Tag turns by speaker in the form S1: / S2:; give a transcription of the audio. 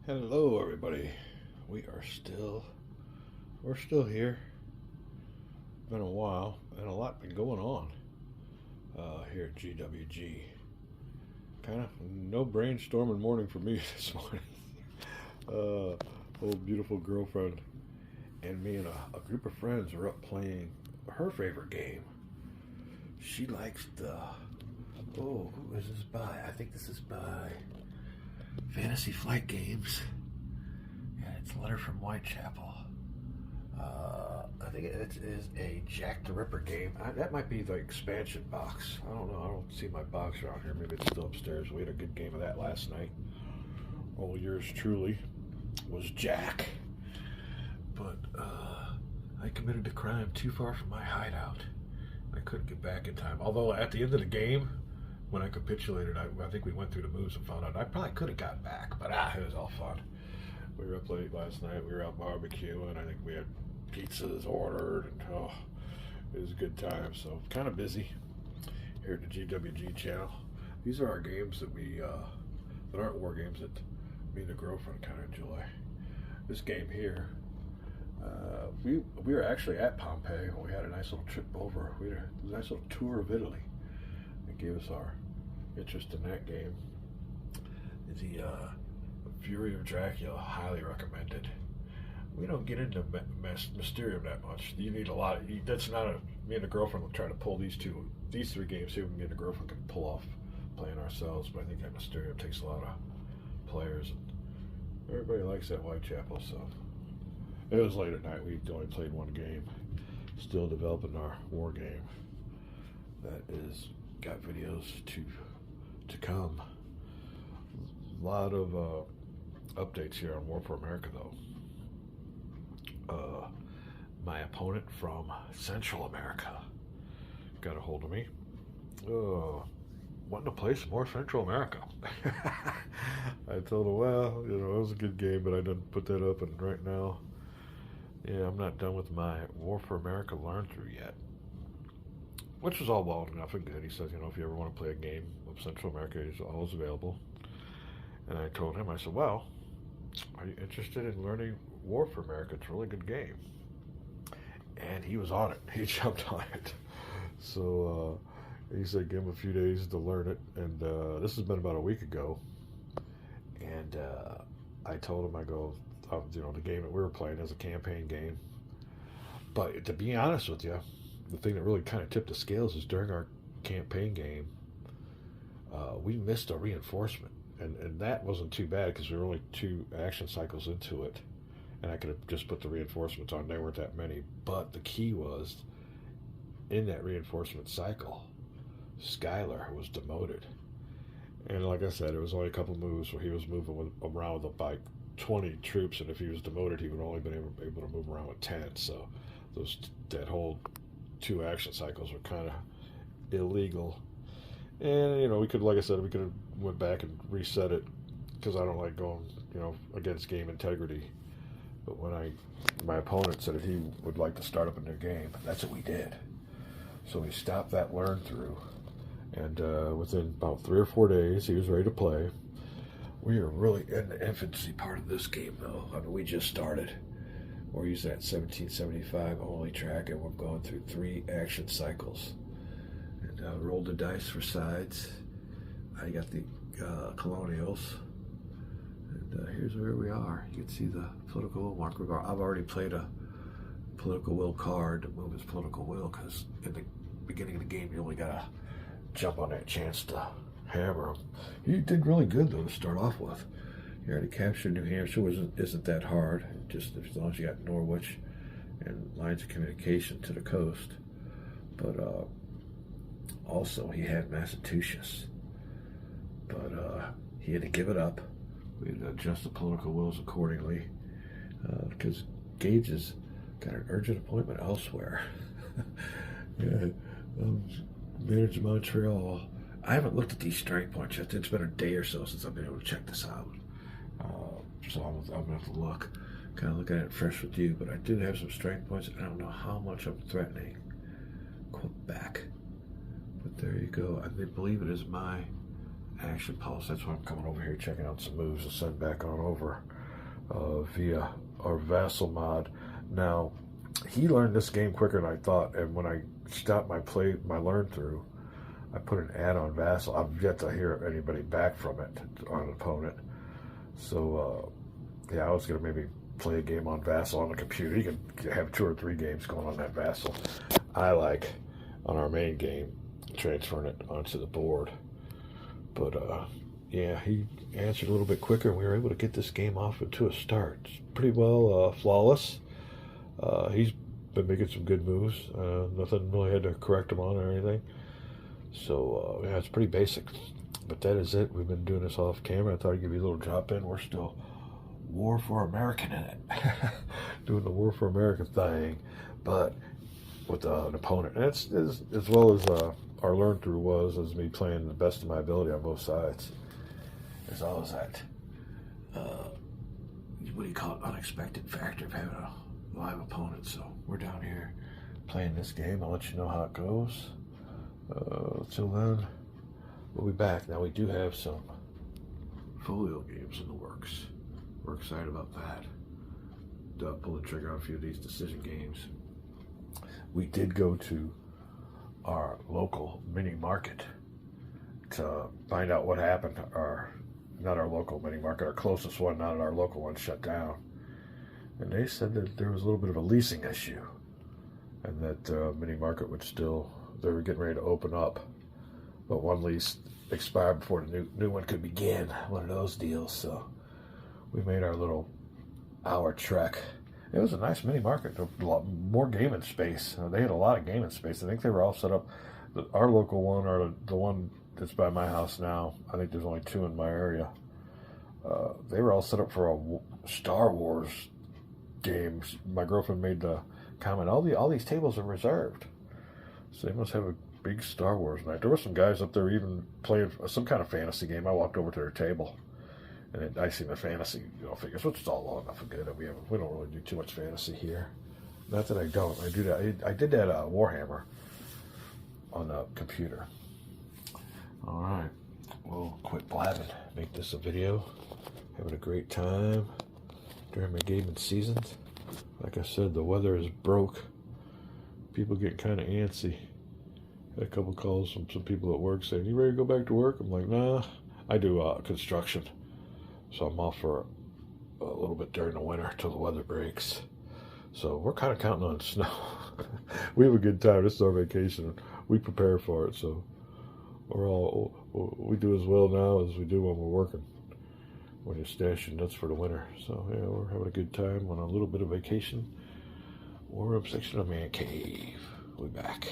S1: Hello, everybody. We're still here. Been a while, and a lot been going on here at GWG. Kind of no brainstorming morning for me this morning. Old beautiful girlfriend and me and a group of friends are up playing her favorite game. She likes who is this by? I think this is by Fantasy Flight Games. Yeah, it's a letter from Whitechapel. I think it is a Jack the Ripper game. That might be the expansion box. I don't know. I don't see my box around here. Maybe it's still upstairs. We had a good game of that last night. All yours truly was Jack. But I committed a crime too far from my hideout. I couldn't get back in time. Although at the end of the game, when I capitulated, I think we went through the moves and found out I probably could have got back. But it was all fun. We were up late last night. We were out barbecuing. I think we had pizzas ordered, and it was a good time. So kind of busy here at the GWG channel. These are our games that that aren't war games that me and the girlfriend kind of enjoy. This game here, we were actually at Pompeii when we had a nice little trip over. We had a nice little tour of Italy. It gave us our interest in that game. The Fury of Dracula, highly recommended. We don't get into Mysterium that much. You need a lot. That's not me and the girlfriend will try to pull these three games here. Me and the girlfriend can pull off playing ourselves. But I think that Mysterium takes a lot of players, and everybody likes that Whitechapel. So it was late at night. We only played one game. Still developing our war game. That is got videos to come. A lot of updates here on War for America, though. My opponent from Central America got a hold of me. Wanting to play some more Central America. I told him, well, it was a good game, but I didn't put that up, and right now, I'm not done with my War for America learn through yet. Which was all well enough and good. He says, if you ever want to play a game of Central America, he's always available. And I told him, I said, well, are you interested in learning War for America? It's a really good game. And he was on it. He jumped on it. So he said give him a few days to learn it. And this has been about a week ago. And I told him, the game that we were playing is a campaign game. But to be honest with you, the thing that really kind of tipped the scales is during our campaign game, we missed a reinforcement. And that wasn't too bad because we were only 2 action cycles into it. And I could have just put the reinforcements on. There weren't that many. But the key was, in that reinforcement cycle, Schuyler was demoted. And like I said, it was only a couple moves where he was moving around with about 20 troops. And if he was demoted, he would only been able to move around with 10. So that whole 2 action cycles were kind of illegal. And, we could, like I said, we could have went back and reset it because I don't like going, against game integrity. But when my opponent said that he would like to start up a new game, that's what we did. So we stopped that learn through. And within about 3 or 4 days, he was ready to play. We are really in the infancy part of this game, though. We just started. We're using that 1775 only track, and we're going through 3 action cycles. And rolled the dice for sides. I got the colonials. And here's where we are. You can see the political will marker. I've already played a political will card to move his political will because in the beginning of the game, you only got to jump on that chance to hammer him. He did really good, though, to start off with. You already captured New Hampshire, isn't that hard. Just as long as you got Norwich and lines of communication to the coast. But also, he had Massachusetts. But he had to give it up. We had to adjust the political wills accordingly because Gage has got an urgent appointment elsewhere. Manage Montreal. I haven't looked at these strength points yet. It's been a day or so since I've been able to check this out. So I'm going to have to look. Kind of look at it fresh with you. But I do have some strength points. I don't know how much I'm threatening Quebec. But there you go. I believe it is my action pulse. That's why I'm coming over here checking out some moves to send back on over. via our Vassal mod. Now, he learned this game quicker than I thought, and when I stopped my learn through, I put an ad on Vassal. I've yet to hear anybody back from it on an opponent. So, yeah, I was going to maybe play a game on Vassal on the computer. You can have 2 or 3 games going on that Vassal. I like, on our main game, transferring it onto the board. But, yeah, he answered a little bit quicker, and we were able to get this game off into a start. It's pretty well flawless. He's been making some good moves. Nothing really had to correct him on or anything. So, yeah, it's pretty basic. But that is it. We've been doing this off camera. I thought I'd give you a little drop in. We're still War for America in it. Doing the War for America thing, but with an opponent. And it's as well as our learn through was as me playing the best of my ability on both sides. There's always that, what do you call it, unexpected factor of having a live opponent. So we're down here playing this game. I'll let you know how it goes. Till then, we'll be back. Now we do have some folio games in the works. We're excited about that. Pull the trigger on a few of these decision games. We did go to our local mini market to find out what happened. Not our local mini market, our closest one, not our local one, shut down. And they said that there was a little bit of a leasing issue, and that mini market they were getting ready to open up, but one lease expired before the new one could begin. One of those deals. So we made our little hour trek. It was a nice mini market. A lot more gaming space. They had a lot of gaming space. I think they were all set up. Our local one, or the one that's by my house now, I think there's only 2 in my area. They were all set up for a Star Wars games. My girlfriend made the comment, all these tables are reserved. So they must have a big Star Wars night. There were some guys up there even playing some kind of fantasy game. I walked over to their table, and I seen the fantasy figures, which is all long enough and good. We don't really do too much fantasy here. Not that I don't. I do that. I did that Warhammer on the computer. All right. We'll quit blabbing. Make this a video. Having a great time during my gaming seasons. Like I said, the weather is broke. People get kind of antsy. Had a couple calls from some people at work saying, "You ready to go back to work?" I'm like, "Nah." I do construction, so I'm off for a little bit during the winter till the weather breaks. So we're kind of counting on snow. We have a good time. This is our vacation. We prepare for it, so we do as well now as we do when we're working, when you're stashing nuts for the winter. So yeah, we're having a good time on a little bit of vacation. Warm up section of Man Cave. We'll be back.